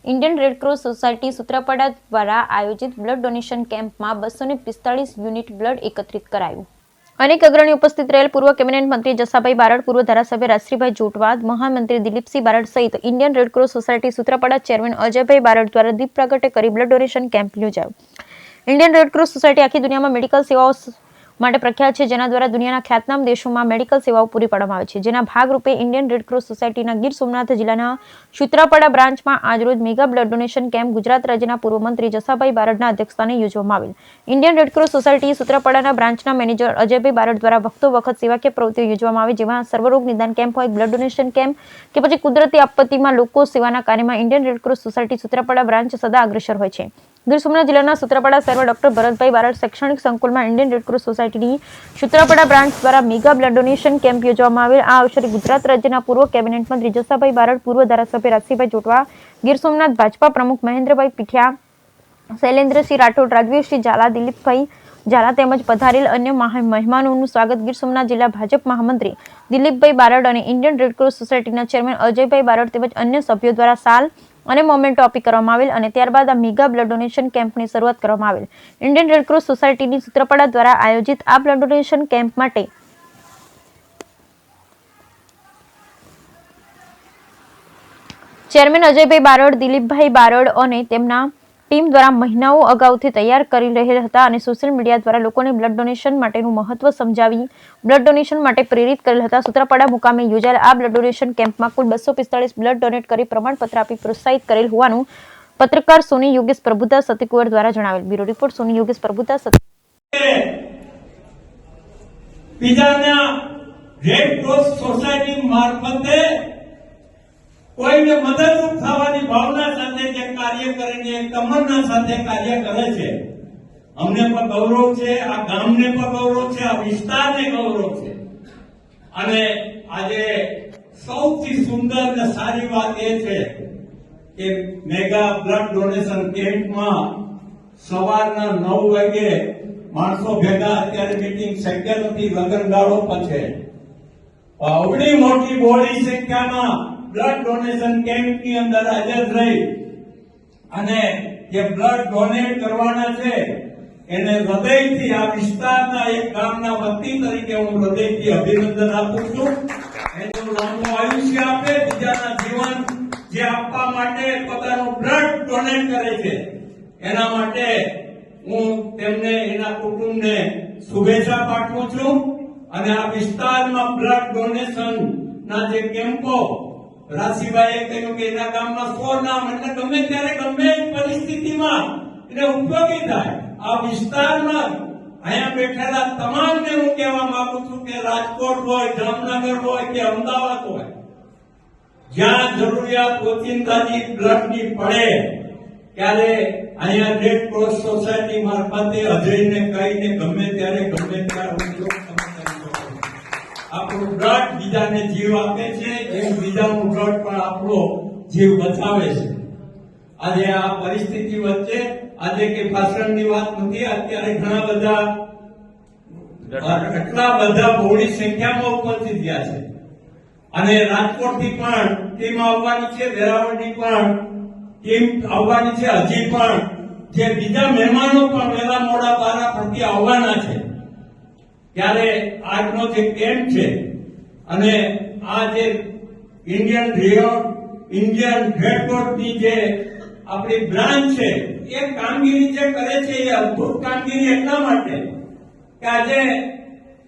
Indian Red Cross society Sutrapada દ્વારા આયોજિત blood donation કેમ્પમાં 245 યુનિટ બ્લડ એકત્રિત કરાયું। અનેક અગ્રણી ઉપસ્થિત રહેલ પૂર્વ કેબિનેટ મંત્રી જસાભાઈ બારડ, પૂર્વ ધારાસભ્ય રાજશ્રીભાઈ જોટવાદ, મહામંત્રી દિલીપસિંહ બારડ સહિત Indian Red Cross society Sutrapada chairman Ajaybhai Barad દ્વારા દીપ પ્રાગટ્ય કરી બ્લડ ડોનેશન કેમ્પ યોજાયો। ઇન્ડિયન રેડક્રોસ સોસાયટી આખી દુનિયામાં મેડિકલ સેવાઓ માટે પ્રખ્યાત છે, જેના દ્વારા દુનિયાના ખ્યાતનામ દેશોમાં મેડિકલ સેવાઓ પૂરી પાડવામાં આવે છે। જેના ભાગરૂપે ઇન્ડિયન રેડક્રોસ સોસાયટીના ગીર સોમનાથ જિલ્લાના સૂત્રાપાડા બ્રાન્ચમાં આજરોજ mega blood donation camp Gujarat રાજ્યના પૂર્વ મંત્રી જસાભાઈ બારડના અધ્યક્ષસ્થાને યોજવામાં આવેલ। ઇન્ડિયન રેડક્રોસ સોસાયટી સૂત્રાપાડાના બ્રાન્ચના મેનેજર અજયભાઈ બારડ દ્વારા વખતો વખત સેવાકીય પ્રવૃત્તિઓ યોજવામાં આવે, જેમાં સર્વરોગ નિદાન કેમ્પ હોય, બ્લડ ડોનેશન કેમ્પ કે પછી કુદરતી આપત્તિમાં લોકો સેવાના કાર્યમાં Indian Red Cross society Sutrapada branch સદા અગ્રેસર હોય છે। ગીર સોમનાથ જિલ્લાના સૂત્રાપાડા શહેરમાં ડોક્ટર ભરતભાઈ બારડ શૈક્ષણિક સંકુલમાં ઇન્ડિયન રેડક્રોસ સોસાયટીની સૂત્રાપાડા બ્રાન્ચ દ્વારા મેગા બ્લડ ડોનેશન કેમ્પ યોજવામાં આવેલ। આ અવસરે ગુજરાત રાજ્યના પૂર્વ કેબિનેટ મંત્રી જસાભાઈ બારડ, પૂર્વ ધારાસભ્ય રાજશ્રીભાઈ જોટવા, ગીર સોમનાથ ભાજપા પ્રમુખ મહેન્દ્રભાઈ પીઠિયા, શૈલેન્દ્રસિંહ રાઠોડ, રાજવીરસિંહ ઝાલા, દિલીપભાઈ ઝાલા તેમજ પધારેલ અન્ય મહેમાનોનું સ્વાગત ગીર સોમનાથ જિલ્લા ભાજપ મહામંત્રી દિલીપભાઈ બારડ અને ઇન્ડિયન રેડક્રોસ સોસાયટીના ચેરમેન અજયભાઈ બારડ તેમજ અન્ય સભ્યો દ્વારા સાલ અને મોમેન્ટો આપી કરવામાં આવેલ અને ત્યારબાદ આ મેગા બ્લડ ડોનેશન કેમ્પની શરૂઆત કરવામાં આવેલ। ઇન્ડિયન રેડક્રોસ સોસાયટીની સૂત્રાપાડા દ્વારા આયોજિત આ બ્લડ ડોનેશન કેમ્પ માટે ચેરમેન અજયભાઈ બારડ, દિલીપભાઈ બારડ અને તેમના ટીમ દ્વારા મહિનાઓ અગાઉથી તૈયાર કરી રહેલ હતા અને સોશિયલ મીડિયા દ્વારા લોકોને બ્લડ ડોનેશન માટેનું મહત્વ સમજાવી બ્લડ ડોનેશન માટે પ્રેરિત કરેલ હતા। સૂત્રાપાડા મુકામે યોજાયેલ આ બ્લડ ડોનેશન કેમ્પમાં કુલ 245 બ્લડ ડોનેટ કરી પ્રમાણપત્ર આપી પ્રોત્સાહિત કરેલ હોવાનું પત્રકાર સોની યોગેશ પ્રભુદાસ સતીકુંવર દ્વારા જણાવેલ। બ્યુરો રિપોર્ટ સોની યોગેશ પ્રભુદાસ। રેડક્રોસ સોસાયટી મારફતે કોઈને મદદરૂપ થવાની ભાવના સાથે જે કાર્ય કરીને એક તમન્ના સાથે કાર્ય કરે છે, અમને પણ ગૌરવ છે, આ ગામને પણ ગૌરવ છે, આ વિસ્તારને ગૌરવ છે। અને આજે સૌથી સુંદર અને સારી વાત એ છે કે મેગા બ્લડ ડોનેશન કેમ્પમાં સવારના 9 વાગે માણસો ભેગા, અત્યારે મીટિંગ શક્ય નથી, લગ્નગાળો પણ છે, આવડી મોટી બોડી સંખ્યામાં બ્લડ ડોનેશન કેમ્પની અંદર હાજર રહી અને જે બ્લડ ડોનેટ કરવાના છે એને હૃદયથી આ વિસ્તારના એક ગામના વતની તરીકે હું હૃદયથી અભિનંદન આપું છું। એનું લાંબુ આયુષ્ય આપે, બીજાના જીવન જે આપવા માટે પોતાનું બ્લડ ડોનેટ કરે છે એના માટે હું તેમને, એના કુટુંબને શુભેચ્છા પાઠવું છું। અને આ વિસ્તારમાં બ્લડ ડોનેશન ના જે કેમ્પો રાશિભાઈએ કહ્યું કે એના ગામમાં 100 નામ, એટલે ગમે ત્યારે ગમે પરિસ્થિતિમાં એને ઉપયોગી થાય। આ વિસ્તારમાં અહીંયા બેઠેલા તમામને હું કહેવા માંગુ છું કે રાજકોટ હોય, જામનગર હોય કે અમદાવાદ હોય, જ્યાં જરૂરિયાત ઓચિંતાની બ્લડની પડે ત્યારે અહીંયા રેડક્રોસ સોસાયટી મારફતે અજયને કહીને ગમે ત્યારે આપણું બ્લડ બીજાને જીવ આપે છે, એમ બીજાનું બ્લડ પણ આપણો જીવ બચાવે છે। આજે આ પરિસ્થિતિ વચ્ચે આજે કે ભાષણની વાત નથી, અત્યારે ઘણા બધા એટલા બધા બહોળી સંખ્યામાં ઉપસ્થિત થયા છે અને રાજકોટથી પણ ટીમ આવવાની છે, વેરાવળની પણ ટીમ આવવાની છે, હજી પણ જે બીજા મહેમાનો પણ વહેલા મોડા બારા ફરતી આવવાના છે। ત્યારે આજનો જે કેમ્પ છે અને આ જે ઇન્ડિયન રેડક્રોસની જે આપણી બ્રાન્ચ છે એ કામગીરી જે કરે છે એ અદ્ભુત કામગીરી એટલા માટે કે આજે